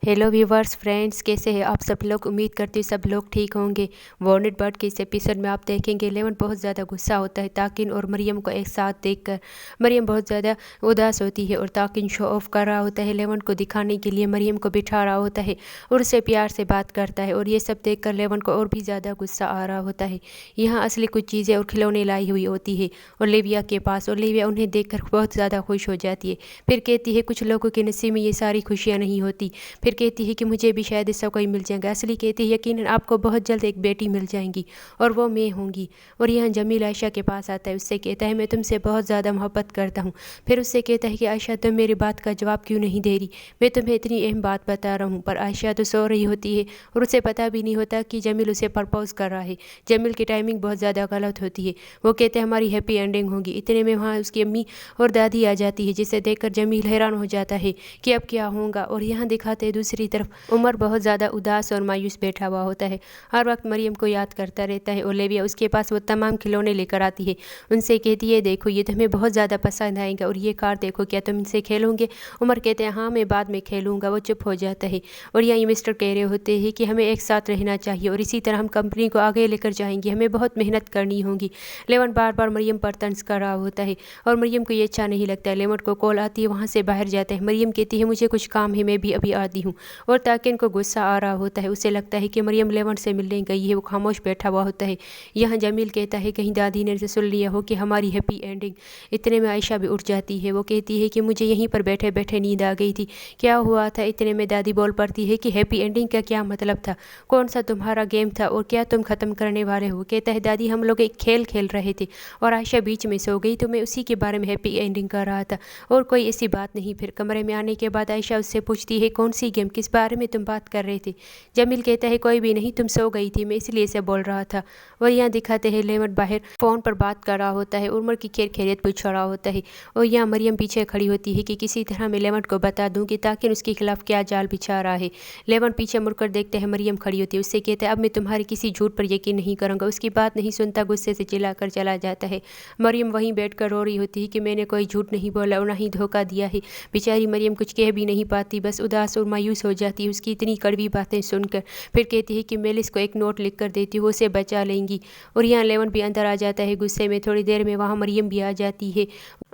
Hello viewers friends, कैसे हैं आप सब लोग। उम्मीद करती हूँ सब लोग ठीक होंगे। वार्नेट बर्ड के इस एपिसोड में आप देखेंगे लेवन बहुत ज़्यादा गुस्सा होता है ताकिन और मरियम को एक साथ देखकर। मरियम बहुत ज़्यादा उदास होती है और ताकिन शो ऑफ कर रहा होता है, लेवन को दिखाने के लिए मरियम को बिठा रहा होता है और उससे प्यार से बात करता है। और ये सब देख कर लेवन को और भी ज़्यादा गुस्सा आ रहा होता है। यहाँ असली कुछ चीज़ें और खिलौने लाई हुई होती है ओलिविया के पास। ओलिविया उन्हें देख कर बहुत ज़्यादा खुश हो जाती है। फिर कहती है कुछ लोगों के नसीब में ये सारी खुशियाँ नहीं होती। फिर कहती है कि मुझे भी शायद इससे कोई मिल जाएगा। असली कहती है यकीनन आपको बहुत जल्द एक बेटी मिल जाएंगी और वो मैं होंगी। और यहाँ जमील आयशा के पास आता है, उससे कहता है मैं तुमसे बहुत ज़्यादा मोहब्बत करता हूँ। फिर उससे कहता है कि आयशा तुम मेरी बात का जवाब क्यों नहीं दे रही, मैं तुम्हें इतनी अहम बात बता रहा हूँ। पर आयशा तो सो रही होती है और उसे पता भी नहीं होता कि जमील उसे प्रपोज कर रहा है। जमील की टाइमिंग बहुत ज़्यादा गलत होती है। वो कहते हैं हमारी हैप्पी एंडिंग होगी। इतने में वहाँ उसकी अम्मी और दादी आ जाती है, जिसे देखकर जमील हैरान हो जाता है कि अब क्या होगा। और यहाँ दिखाते हैं दूसरी तरफ उमर बहुत ज़्यादा उदास और मायूस बैठा हुआ होता है। हर वक्त मरियम को याद करता रहता है। ओलिविया उसके पास वो तमाम खिलौने लेकर आती है। उनसे कहती है देखो ये तुम्हें बहुत ज़्यादा पसंद आएगा और ये कार देखो, क्या तुम इनसे खेलोगे। उमर कहते हैं हाँ मैं बाद में खेलूँगा। वो चुप हो जाता है। और यहाँ मिस्टर कह रहे होते हैं कि हमें एक साथ रहना चाहिए और इसी तरह हम कंपनी को आगे लेकर जाएंगे, हमें बहुत मेहनत करनी होगी। लेवन बार बार मरियम पर तंज कर रहा होता है और मरियम को ये अच्छा नहीं लगता। लेवन को कॉल आती है, वहाँ से बाहर जाता है। मरियम कहती है मुझे कुछ काम है, मैं भी अभी आती हूँ। और ताकिन को गुस्सा आ रहा होता है, उसे लगता है कि मरियम लेवन से मिलने गई है। वो खामोश बैठा हुआ होता है। यहाँ जमील कहता है कहीं दादी ने सुन लिया हो कि हमारी हैप्पी एंडिंग। इतने में आयशा भी उठ जाती है। वो कहती है कि मुझे यहीं पर बैठे बैठे नींद आ गई थी, क्या हुआ था। इतने में दादी बोल पड़ती है कि हैप्पी एंडिंग का क्या मतलब था, कौन सा तुम्हारा गेम था और क्या तुम ख़त्म करने वाले हो। कहता है दादी हम लोग एक खेल खेल रहे थे और आयशा बीच में सो गई तो मैं उसी के बारे में हैप्पी एंडिंग कर रहा था और कोई ऐसी बात नहीं। फिर कमरे में आने के बाद आयशा उससे पूछती है कौन सी गेम, किस बारे में तुम बात कर रहे थे। जमील कहता है कोई भी नहीं, तुम सो गई थी, मैं इसलिए से बोल रहा था। और यहाँ दिखाते हैं लेवन बाहर फ़ोन पर बात कर रहा होता है, उमर की खैर खैरियत पूछ रहा होता है। और यहाँ मरियम पीछे खड़ी होती है कि किसी तरह मैं लेवन को बता दूँ कि ताकि उसके खिलाफ क्या जाल बिछा रहा है। लेवन पीछे मुड़कर देखते हैं, मरियम खड़ी होती है। उससे कहता है अब मैं तुम्हारी किसी झूठ पर यकीन नहीं करूँगा। उसकी बात नहीं सुनता, गुस्से से चिल्लाकर चला जाता है। मरियम वहीं बैठकर रो रही होती है कि मैंने कोई झूठ नहीं बोला और ना ही धोखा दिया है। बेचारी मरियम कुछ कह भी नहीं पाती, बस उदास और मायूस हो जाती है उसकी इतनी कड़वी बातें सुनकर। फिर कहती है कि मेलिस को एक नोट लिख कर देती हूँ, वो उसे बचा लेंगी। और यहाँ लेवन भी अंदर आ जाता है गुस्से में। थोड़ी देर में वहाँ मरियम भी आ जाती है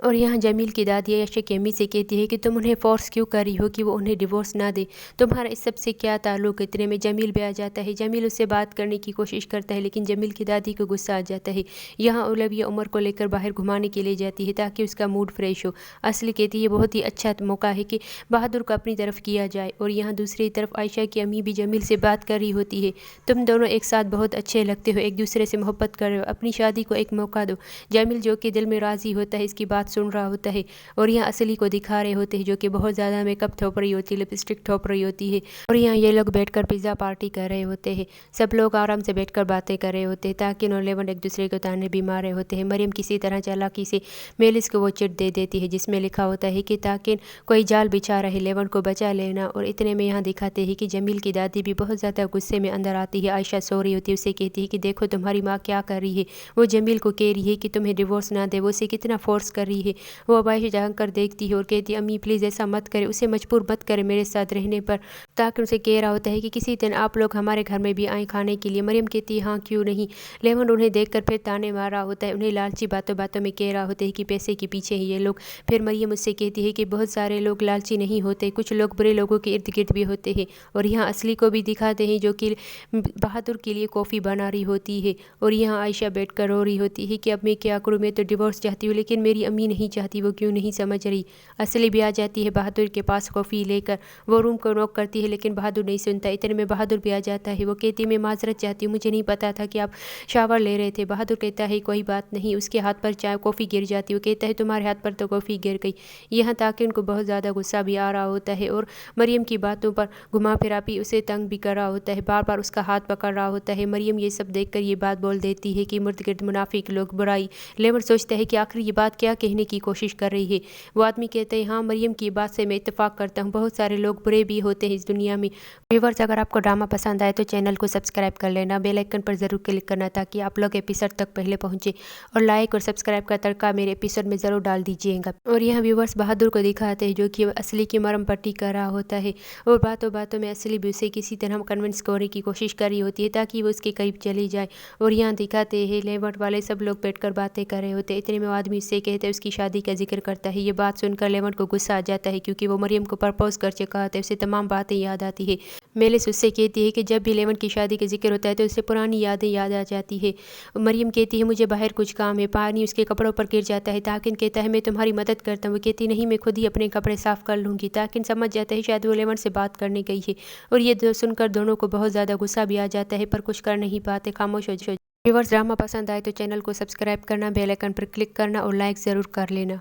और यहाँ जमील की दादी आयशा की अम्मी से कहती है कि तुम उन्हें फोर्स क्यों कर रही हो कि वो उन्हें डिवोर्स ना दे, तुम्हारा इस सब से क्या ताल्लुक। इतने में जमील भी आ जाता है। जमील उससे बात करने की कोशिश करता है लेकिन जमील की दादी को गुस्सा आ जाता है। यहाँ ओलिविया उमर को लेकर बाहर घुमाने के लिए जाती है ताकि उसका मूड फ्रेश हो। असली कहती है बहुत ही अच्छा मौका है कि बहादुर को अपनी तरफ किया जाए। और यहाँ दूसरी तरफ आयशा की अम्मी भी जमील से बात कर रही होती है, तुम दोनों एक साथ बहुत अच्छे लगते हो, एक दूसरे से मोहब्बत कर रहे हो, अपनी शादी को एक मौका दो। जमील जो कि दिल में राज़ी होता है इसकी बात सुन रहा होता है। और यहाँ असली को दिखा रहे होते हैं जो कि बहुत ज़्यादा मेकअप थोप रही होती है, लिपस्टिक थोप रही होती है। और यहाँ ये लोग बैठकर पिज़्ज़ा पार्टी कर रहे होते हैं। सब लोग आराम से बैठकर बातें कर रहे होते हैं ताकि और लेवन एक दूसरे को ताने भी मार रहे होते हैं। मरियम किसी तरह चालाकी से मेलिस को वो चिट दे देती है जिसमें लिखा होता है कि ताकि कोई जाल बिछा रहे, लेवन को बचा लेना। और इतने में यहाँ दिखाते हैं कि जमील की दादी भी बहुत ज़्यादा गुस्से में अंदर आती है। आयशा सो रही होती है, उससे कहती है कि देखो तुम्हारी माँ क्या कर रही है, वो जमील को कह रही है कि तुम्हें डिवोर्स ना दे, वो उसे कितना फोर्स कर रही है। वो अब आयशा जाकर कर देखती है और कहती है अम्मी प्लीज़ ऐसा मत करे, उसे मजबूर मत करे मेरे साथ रहने पर। ताकि उसे कह रहा होता है कि किसी दिन आप लोग हमारे घर में भी आए खाने के लिए। मरियम कहती है हाँ क्यों नहीं। लेवन उन्हें देखकर फिर ताने मार रहा होता है, उन्हें लालची बातों बातों में कह रहा होता है कि पैसे के पीछे ही ये लोग। फिर मरियम उससे कहती है कि बहुत सारे लोग लालची नहीं होते, कुछ लोग बुरे लोगों के इर्द गिर्द भी होते हैं। और यहाँ असली को भी दिखाते हैं जो कि बहादुर के लिए कॉफ़ी बना रही होती है। और यहाँ आयशा बैठकर रो रही होती है कि अब मैं क्या करूँ, मैं तो डिवोर्स चाहती हूँ लेकिन मेरी अम्मी नहीं चाहती, वो क्यों नहीं समझ रही। असली भी आ जाती है बहादुर के पास कॉफ़ी लेकर। वो रूम को नॉक करती है लेकिन बहादुर नहीं सुनता। इतने में बहादुर भी आ जाता है। वो कहती है मैं माजरत चाहती हूँ, मुझे नहीं पता था कि आप शावर ले रहे थे। बहादुर कहता है कोई बात नहीं। उसके हाथ पर चाय कॉफ़ी गिर जाती है। वो कहता है तुम्हारे हाथ पर तो कॉफ़ी गिर गई। यहाँ ताकि उनको बहुत ज़्यादा गुस्सा भी आ रहा होता है और मरियम की बातों पर घुमा फिरा भी उसे तंग भी कर रहा होता है, बार बार उसका हाथ पकड़ रहा होता है। मरियम ये सब देखकर ये बात बोल देती है कि मुर्द गिर्द मुनाफिक लोग बुराई। लेवर सोचता है कि आखिर ये बात क्या कहने की कोशिश कर रही है। वो आदमी कहते हैं हाँ मरियम की बात से मैं इत्तेफाक करता हूँ, बहुत सारे लोग बुरे भी होते हैं इस दुनिया दुनिया में। व्यूअर्स, अगर आपको ड्रामा पसंद आए तो चैनल को सब्सक्राइब कर लेना, बेल आइकन पर ज़रूर क्लिक करना ताकि आप लोग एपिसोड तक पहले पहुँचे, और लाइक और सब्सक्राइब का तड़का मेरे एपिसोड में ज़रूर डाल दीजिएगा। और यहाँ व्यूअर्स बहादुर को दिखाते हैं जो कि असली की मरहम पट्टी कर रहा होता है, और बातों बातों में असली भी उसे किसी तरह कन्विंस करने की कोशिश कर रही होती है ताकि वो उसके करीब चली जाए। और यहाँ दिखाते हैं लेवट वाले सब लोग बैठकर बातें कर रहे होते हैं। इतने में वो आदमी उससे कहते हैं, उसकी शादी का जिक्र करता है। ये बात सुनकर लेवट को गुस्सा आ जाता है क्योंकि वो मरियम को प्रपोज कर चुका होता है। उसे तमाम बातें याद आती है। मेलिस उससे कहती है कि जब भी लेवट की शादी का जिक्र होता है तो उसे पुरानी यादें याद आ जाती है। मरियम कहती है, मुझे बाहर कुछ काम है। पानी उसके कपड़ों पर गिर जाता है। ताकिन कहता है, मैं तुम्हारी मदद करता हूँ। वो कहती नहीं, मैं खुद ही अपने कपड़े साफ कर लूँगी। ताकिन समझ जाता है शायद वो लेवट से बात करने गई है, और ये सुनकर दोनों को बहुत ज़्यादा गुस्सा भी आ जाता है, पर कुछ कर नहीं पाते, खामोश हो। व्यूअर्स, ड्रामा पसंद आए तो चैनल को सब्सक्राइब करना, बेल आइकन पर क्लिक करना और लाइक ज़रूर कर लेना।